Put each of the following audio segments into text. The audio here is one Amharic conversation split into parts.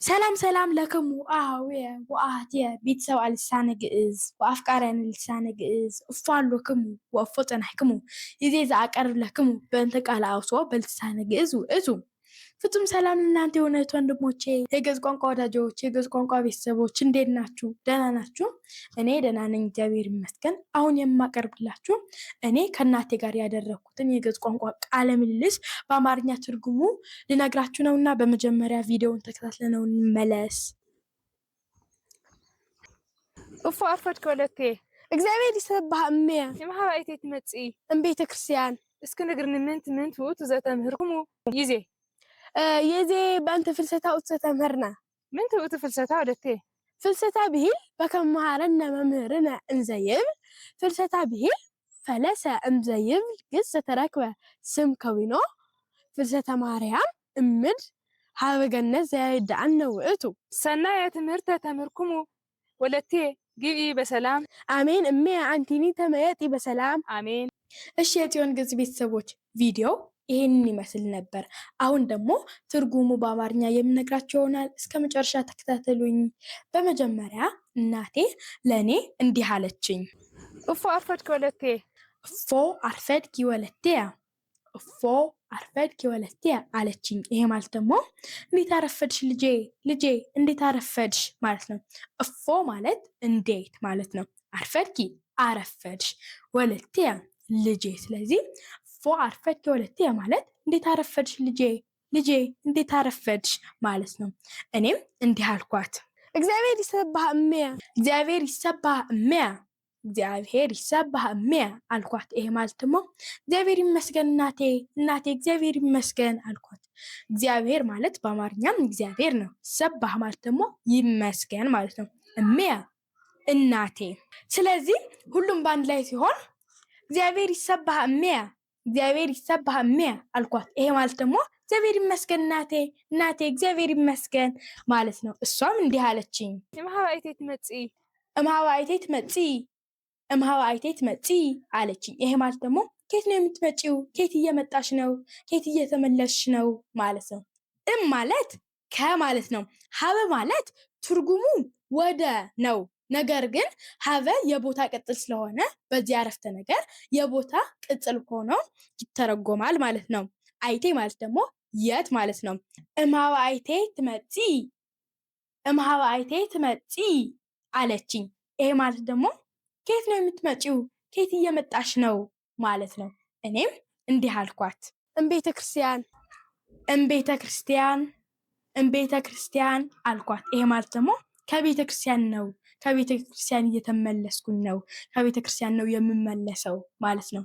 سلام سلام لكم وآهوية وآهتية بيتسو على لسان جئز وأفكارنا لسان جئز أفعل لكم وأفوت أنحكمه يزيز أقرب لكم بنتك على أوصو بلسان جئز وإزو ፍጹም ሰላም እናንተ የሆነት ወንድሞቼ የገዝ ቋንቋ ወዳጆች የገዝ ቋንቋ ቤተሰቦች እንዴት ናችሁ? ደህና ናችሁ? እኔ ደህና ነኝ፣ እግዚአብሔር ይመስገን። አሁን የማቀርብላችሁ እኔ ከእናቴ ጋር ያደረኩትን የገዝ ቋንቋ ቃለ ምልልስ በአማርኛ ትርጉሙ ልነግራችሁ ነውና በመጀመሪያ ቪዲዮውን ተከታትለነው እንመለስ። እፎ አርፈድከ ወለቴ እግዚአብሔር ይሰብህ እምየ የማህበራዊ ትመጽ እምቤተ ክርስቲያን እስከ ንግርን ምንት ውእቱ ዘተምህርኩሙ ይዜ የዜ በአንተ ፍልሰታ ተምህርና ምንት ውእቱ ፍልሰታ ወለቴ ፍልሰታ ብሂል በከም መሃረነ መምህርነ እንዘይብል ፍልሰታ ብሂል ፈለሰ እምዘይብል ግስ ዘተረክበ ስም ከዊኖ ፍልሰተ ማርያም እምድ ሀበ ገነት ዘያይድአነ ውእቱ ሰናየ ትምህርተ ተምህርኩሙ ወለቴ ግቢ በሰላም አሜን። እሜ አንቲኒ ተመየጢ በሰላም አሜን። እሺ የጽዮን ገጽ ቤተሰቦች ቪዲዮ ይሄንን ይመስል ነበር። አሁን ደግሞ ትርጉሙ በአማርኛ የምነግራችሁ ይሆናል። እስከ መጨረሻ ተከታተሉኝ። በመጀመሪያ እናቴ ለኔ እንዲህ አለችኝ። እፎ አርፈድከ ወለቴ እፎ አርፈድኪ ወለቴ እፎ አርፈድኪ ወለቴ አለችኝ። ይሄ ማለት ደግሞ እንዴት አረፈድሽ ልጄ፣ ልጄ እንዴት አረፈድሽ ማለት ነው። እፎ ማለት እንዴት ማለት ነው። አርፈድኪ አረፈድሽ፣ ወለቴ ልጄ። ስለዚህ እፎ አርፈድኪ ወለቴ ማለት እንዴት አረፈድሽ ልጄ፣ ልጄ እንዴት አረፈድሽ ማለት ነው። እኔም እንዲህ አልኳት፣ እግዚአብሔር ይሰብህ እምየ፣ እግዚአብሔር ይሰብህ እምየ፣ እግዚአብሔር ይሰብህ እምየ አልኳት። ይሄ ማለት ደግሞ እግዚአብሔር ይመስገን እናቴ፣ እናቴ እግዚአብሔር ይመስገን አልኳት። እግዚአብሔር ማለት በአማርኛም እግዚአብሔር ነው። ይሰብህ ማለት ደግሞ ይመስገን ማለት ነው። እምየ እናቴ። ስለዚህ ሁሉም በአንድ ላይ ሲሆን እግዚአብሔር ይሰብህ እምየ፣ እግዚአብሔር ይሰብህ እምየ አልኳት። ይሄ ማለት ደግሞ እግዚአብሔር ይመስገን እናቴ፣ እናቴ እግዚአብሔር ይመስገን ማለት ነው። እሷም እንዲህ አለችኝ፣ እምሃበ አይቴ ትመጽ እምሃበ አይቴ ትመጽ፣ እምሃበ አይቴ ትመጽ አለችኝ። ይሄ ማለት ደግሞ ከየት ነው የምትመጪው? ከየት እየመጣሽ ነው? ከየት እየተመለስሽ ነው ማለት ነው። ማለት ከማለት ነው። ሀበ ማለት ትርጉሙ ወደ ነው። ነገር ግን ሀበ የቦታ ቅጽል ስለሆነ በዚህ አረፍተ ነገር የቦታ ቅጽል ሆኖ ይተረጎማል ማለት ነው። አይቴ ማለት ደግሞ የት ማለት ነው። እምሃበ አይቴ ትመጽ፣ እምሃበ አይቴ ትመጽ አለችኝ። ይሄ ማለት ደግሞ ከየት ነው የምትመጪው? ከየት እየመጣሽ ነው ማለት ነው። እኔም እንዲህ አልኳት፣ እምቤተ ክርስቲያን፣ እምቤተ ክርስቲያን፣ እምቤተ ክርስቲያን አልኳት። ይሄ ማለት ደግሞ ከቤተ ክርስቲያን ነው፣ ከቤተ ክርስቲያን እየተመለስኩኝ ነው፣ ከቤተ ክርስቲያን ነው የምመለሰው ማለት ነው።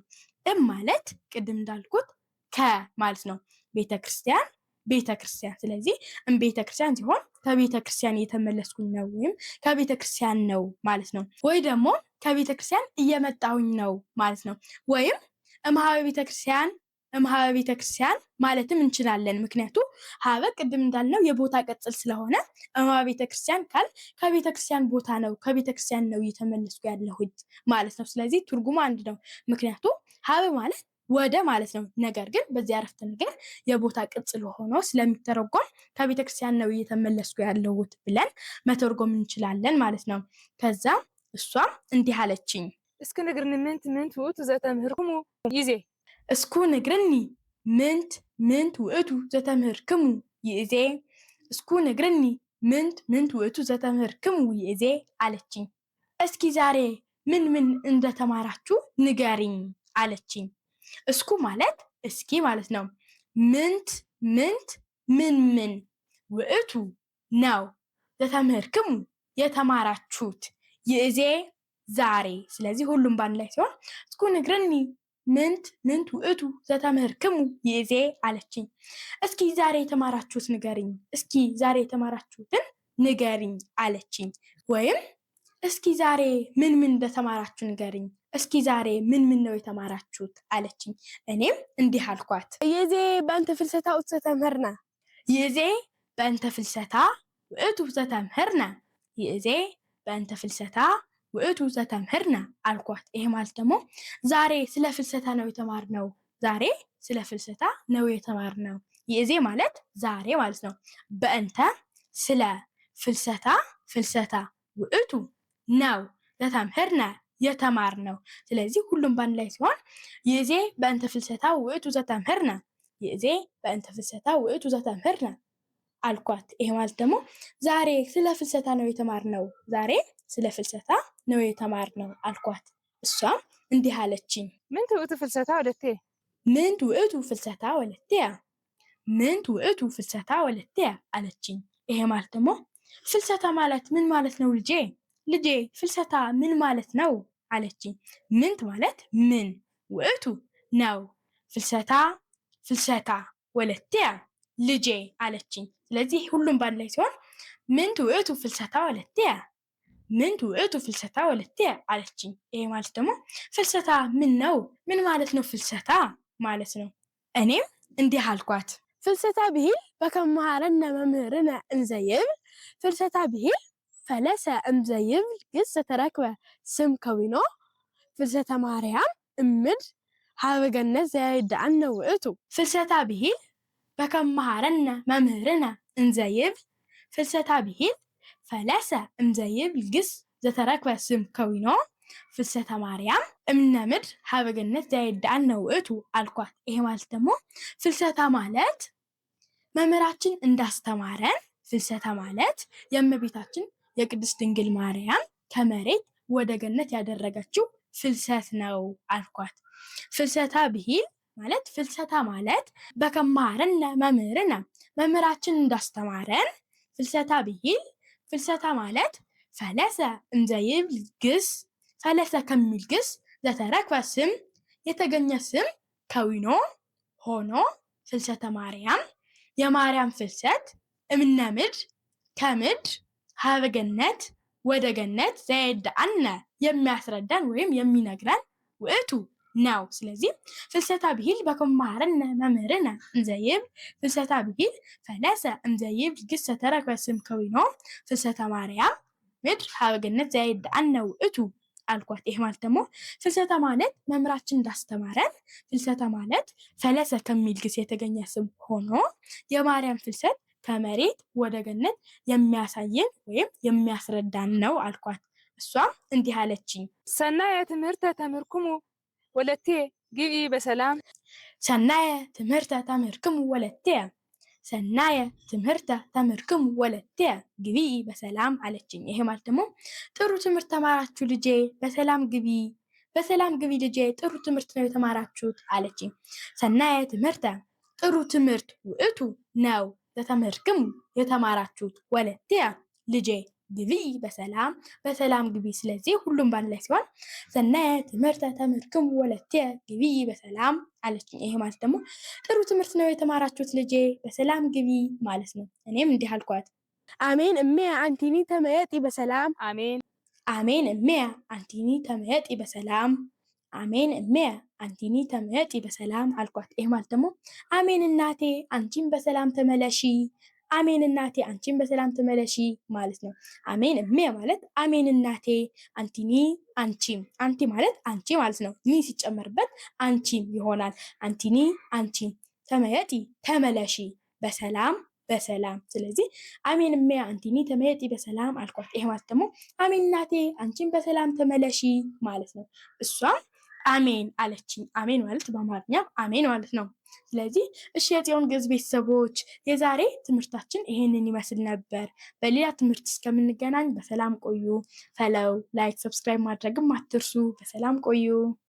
ማለት ቅድም እንዳልኩት ከማለት ነው። ቤተ ክርስቲያን፣ ቤተ ክርስቲያን። ስለዚህ ቤተ ክርስቲያን ሲሆን ከቤተ ክርስቲያን እየተመለስኩኝ ነው ወይም ከቤተ ክርስቲያን ነው ማለት ነው። ወይ ደግሞ ከቤተ ክርስቲያን እየመጣሁኝ ነው ማለት ነው። ወይም እምሃበ ቤተ ክርስቲያን፣ እምሃበ ቤተ ክርስቲያን ማለትም እንችላለን። ምክንያቱ ሀበ ቅድም እንዳልነው የቦታ ቅጽል ስለሆነ እምሃበ ቤተ ክርስቲያን ካል ከቤተ ክርስቲያን ቦታ ነው፣ ከቤተ ክርስቲያን ነው እየተመለስኩ ያለሁት ማለት ነው። ስለዚህ ትርጉሙ አንድ ነው። ምክንያቱ ሀበ ማለት ወደ ማለት ነው። ነገር ግን በዚህ አረፍተ ነገር የቦታ ቅጽል ሆኖ ስለሚተረጎም ከቤተ ክርስቲያን ነው እየተመለስኩ ያለሁት ብለን መተርጎም እንችላለን ማለት ነው። ከዛ እሷም እንዲህ አለችኝ፣ እስከ ንግርን ምንት ውእቱ ዘተምህርኩሙ ይዜ እስኩ ንግርኒ ምንት ውእቱ ዘተምህርክሙ ይእዜ፣ እስኩ ንግርኒ ምንት ውእቱ ዘተምህርክሙ ይእዜ አለችኝ። እስኪ ዛሬ ምን እንደተማራችሁ ንገሪኝ አለችኝ። እስኩ ማለት እስኪ ማለት ነው። ምንት ምን ውእቱ ነው፣ ዘተምህርክሙ የተማራችሁት፣ ይእዜ ዛሬ። ስለዚህ ሁሉም ባንድ ላይ ሲሆን እስኩ ንግርኒ ምንት ውእቱ ዘተምህርክሙ ይእዜ አለችኝ። እስኪ ዛሬ የተማራችሁት ንገሪኝ፣ እስኪ ዛሬ የተማራችሁትን ንገሪኝ አለችኝ። ወይም እስኪ ዛሬ ምን እንደተማራችሁ ንገሪኝ፣ እስኪ ዛሬ ምን ነው የተማራችሁት አለችኝ። እኔም እንዲህ አልኳት፣ ይእዜ በእንተ ፍልሰታ ውእቱ ዘተምህርነ፣ ይእዜ በእንተ ፍልሰታ ውእቱ ዘተምህርነ፣ ይእዜ በእንተ ፍልሰታ ውእቱ ዘተምህርነ አልኳት። ይሄ ማለት ደግሞ ዛሬ ስለ ፍልሰታ ነው የተማርነው፣ ዛሬ ስለ ፍልሰታ ነው የተማርነው። ይእዜ ማለት ዛሬ ማለት ነው። በእንተ ስለ ፍልሰታ ፍልሰታ ውእቱ ነው ዘተምህርነ የተማርነው። ስለዚህ ሁሉም በአንድ ላይ ሲሆን ይእዜ በእንተ ፍልሰታ ውእቱ ዘተምህርነ ይእዜ በእንተ ፍልሰታ ውእቱ ዘተምህርነ አልኳት። ይሄ ማለት ደግሞ ዛሬ ስለ ፍልሰታ ነው የተማርነው፣ ዛሬ ስለ ፍልሰታ ነው የተማርነው አልኳት። እሷም እንዲህ አለችኝ፣ ምንት ውእቱ ፍልሰታ ወለቴ ምንት ውእቱ ፍልሰታ ወለቴ ምንት ውእቱ ፍልሰታ ወለቴ አለችኝ። ይሄ ማለት ደግሞ ፍልሰታ ማለት ምን ማለት ነው ልጄ? ልጄ ፍልሰታ ምን ማለት ነው አለችኝ። ምንት ማለት ምን፣ ውእቱ ነው፣ ፍልሰታ ፍልሰታ ወለቴ ልጄ አለችኝ። ስለዚህ ሁሉም ባንድ ላይ ሲሆን ምንት ውእቱ ፍልሰታ ወለቴ ምንት ውእቱ ፍልሰታ ወለቴ አለችኝ። ይሄ ማለት ደግሞ ፍልሰታ ምን ነው፣ ምን ማለት ነው ፍልሰታ ማለት ነው። እኔም እንዲህ አልኳት፣ ፍልሰታ ብሂል በከመ መሃረነ መምህርነ እንዘ ይብል ፍልሰታ ብሂል ፈለሰ እምዘ ይብል ግስ ዘተረክበ ስም ከዊኖ ፍልሰተ ማርያም እምድ ሀበ ገነት ዘያይድአነ ውእቱ። ፍልሰታ ብሂል በከመ መሃረነ መምህርነ እንዘ ይብል ፍልሰታ ብሂል ፈለሰ እምዘ ይብል ግስ ዘተረክበ ስም ከዊኖ ፍልሰተ ማርያም እምነ ምድር ሀበ ገነት ዘያይድአነ ውእቱ አልኳት። ይሄ ማለት ደግሞ ፍልሰታ ማለት መምህራችን እንዳስተማረን ፍልሰታ ማለት የእመቤታችን የቅድስት ድንግል ማርያም ከመሬት ወደ ገነት ያደረገችው ፍልሰት ነው አልኳት። ፍልሰታ ብሂል ማለት ፍልሰታ ማለት በከመ መሃረነ መምህርነ መምህራችን እንዳስተማረን ፍልሰታ ብሂል ፍልሰታ ማለት ፈለሰ እንዘ ይብል ግስ ፈለሰ ከሚል ግስ ዘተረክበ ስም የተገኘ ስም ከዊኖ ሆኖ ፍልሰተ ማርያም የማርያም ፍልሰት እምነ ምድር ከምድር ሀበ ገነት ወደ ገነት ዘያይድአነ የሚያስረዳን ወይም የሚነግረን ውእቱ ነው። ስለዚህ ፍልሰታ ብሂል በከመ መሃረነ መምህርነ እንዘ ይብል ፍልሰታ ብሂል ፈለሰ እምዘ ይብል ግስ ዘተረክበ ስም ከዊኖ ፍልሰተ ማርያም ምድር ሀበ ገነት ዘያይድአነ ውእቱ አልኳት። ይሄ ማለት ደግሞ ፍልሰታ ማለት መምህራችን እንዳስተማረን ፍልሰታ ማለት ፈለሰ ከሚል ግስ የተገኘ ስም ሆኖ የማርያም ፍልሰት ከመሬት ወደ ገነት የሚያሳየን ወይም የሚያስረዳን ነው አልኳት። እሷም እንዲህ አለችኝ፣ ሰናየ ትምህርተ ተምህርክሙ ወለቴ ግብኢ በሰላም ሰናየ ትምህርተ ተምህርክሙ ወለቴ ሰናየ ትምህርተ ተምህርክሙ ወለቴ ግብኢ በሰላም አለችኝ። ይሄ ማለት ደግሞ ጥሩ ትምህርት ተማራችሁ ልጄ፣ በሰላም ግቢ፣ በሰላም ግቢ ልጄ፣ ጥሩ ትምህርት ነው የተማራችሁት አለችኝ። ሰናየ ትምህርተ ጥሩ ትምህርት ውእቱ ነው ዘተምህርክሙ የተማራችሁት ወለቴ ልጄ ግብኢ በሰላም በሰላም ግቢ። ስለዚህ ሁሉም ባንድ ላይ ሲሆን ሰናየ ትምህርተ ተምህርክሙ ወለቴ ግብኢ በሰላም አለችኝ። ይሄ ማለት ደግሞ ጥሩ ትምህርት ነው የተማራችሁት ልጄ፣ በሰላም ግቢ ማለት ነው። እኔም እንዲህ አልኳት፣ አሜን እሜ አንቲኒ ተመየጢ በሰላም አሜን አሜን እሜ አንቲኒ ተመየጢ በሰላም አሜን እሜ አንቲኒ ተመየጢ በሰላም አልኳት። ይሄ ማለት ደግሞ አሜን እናቴ አንቺን በሰላም ተመለሺ፣ አሜን እናቴ አንቺን በሰላም ተመለሺ ማለት ነው። አሜን እሜ ማለት አሜን እናቴ፣ አንቲኒ አንቺም፣ አንቲ ማለት አንቺ ማለት ነው። ኒ ሲጨመርበት አንቺም ይሆናል። አንቲኒ አንቺም፣ ተመየጢ ተመለሺ፣ በሰላም በሰላም። ስለዚህ አሜን እሜ አንቲኒ ተመየጢ በሰላም አልኳት። ይሄ ማለት ደግሞ አሜን እናቴ አንቺን በሰላም ተመለሺ ማለት ነው። እሷም አሜን አለችኝ። አሜን ማለት በአማርኛ አሜን ማለት ነው። ስለዚህ እሺ የጽዮን ግዕዝ ቤተሰቦች የዛሬ ትምህርታችን ይሄንን ይመስል ነበር። በሌላ ትምህርት እስከምንገናኝ በሰላም ቆዩ። ፈለው፣ ላይክ፣ ሰብስክራይብ ማድረግም አትርሱ። በሰላም ቆዩ።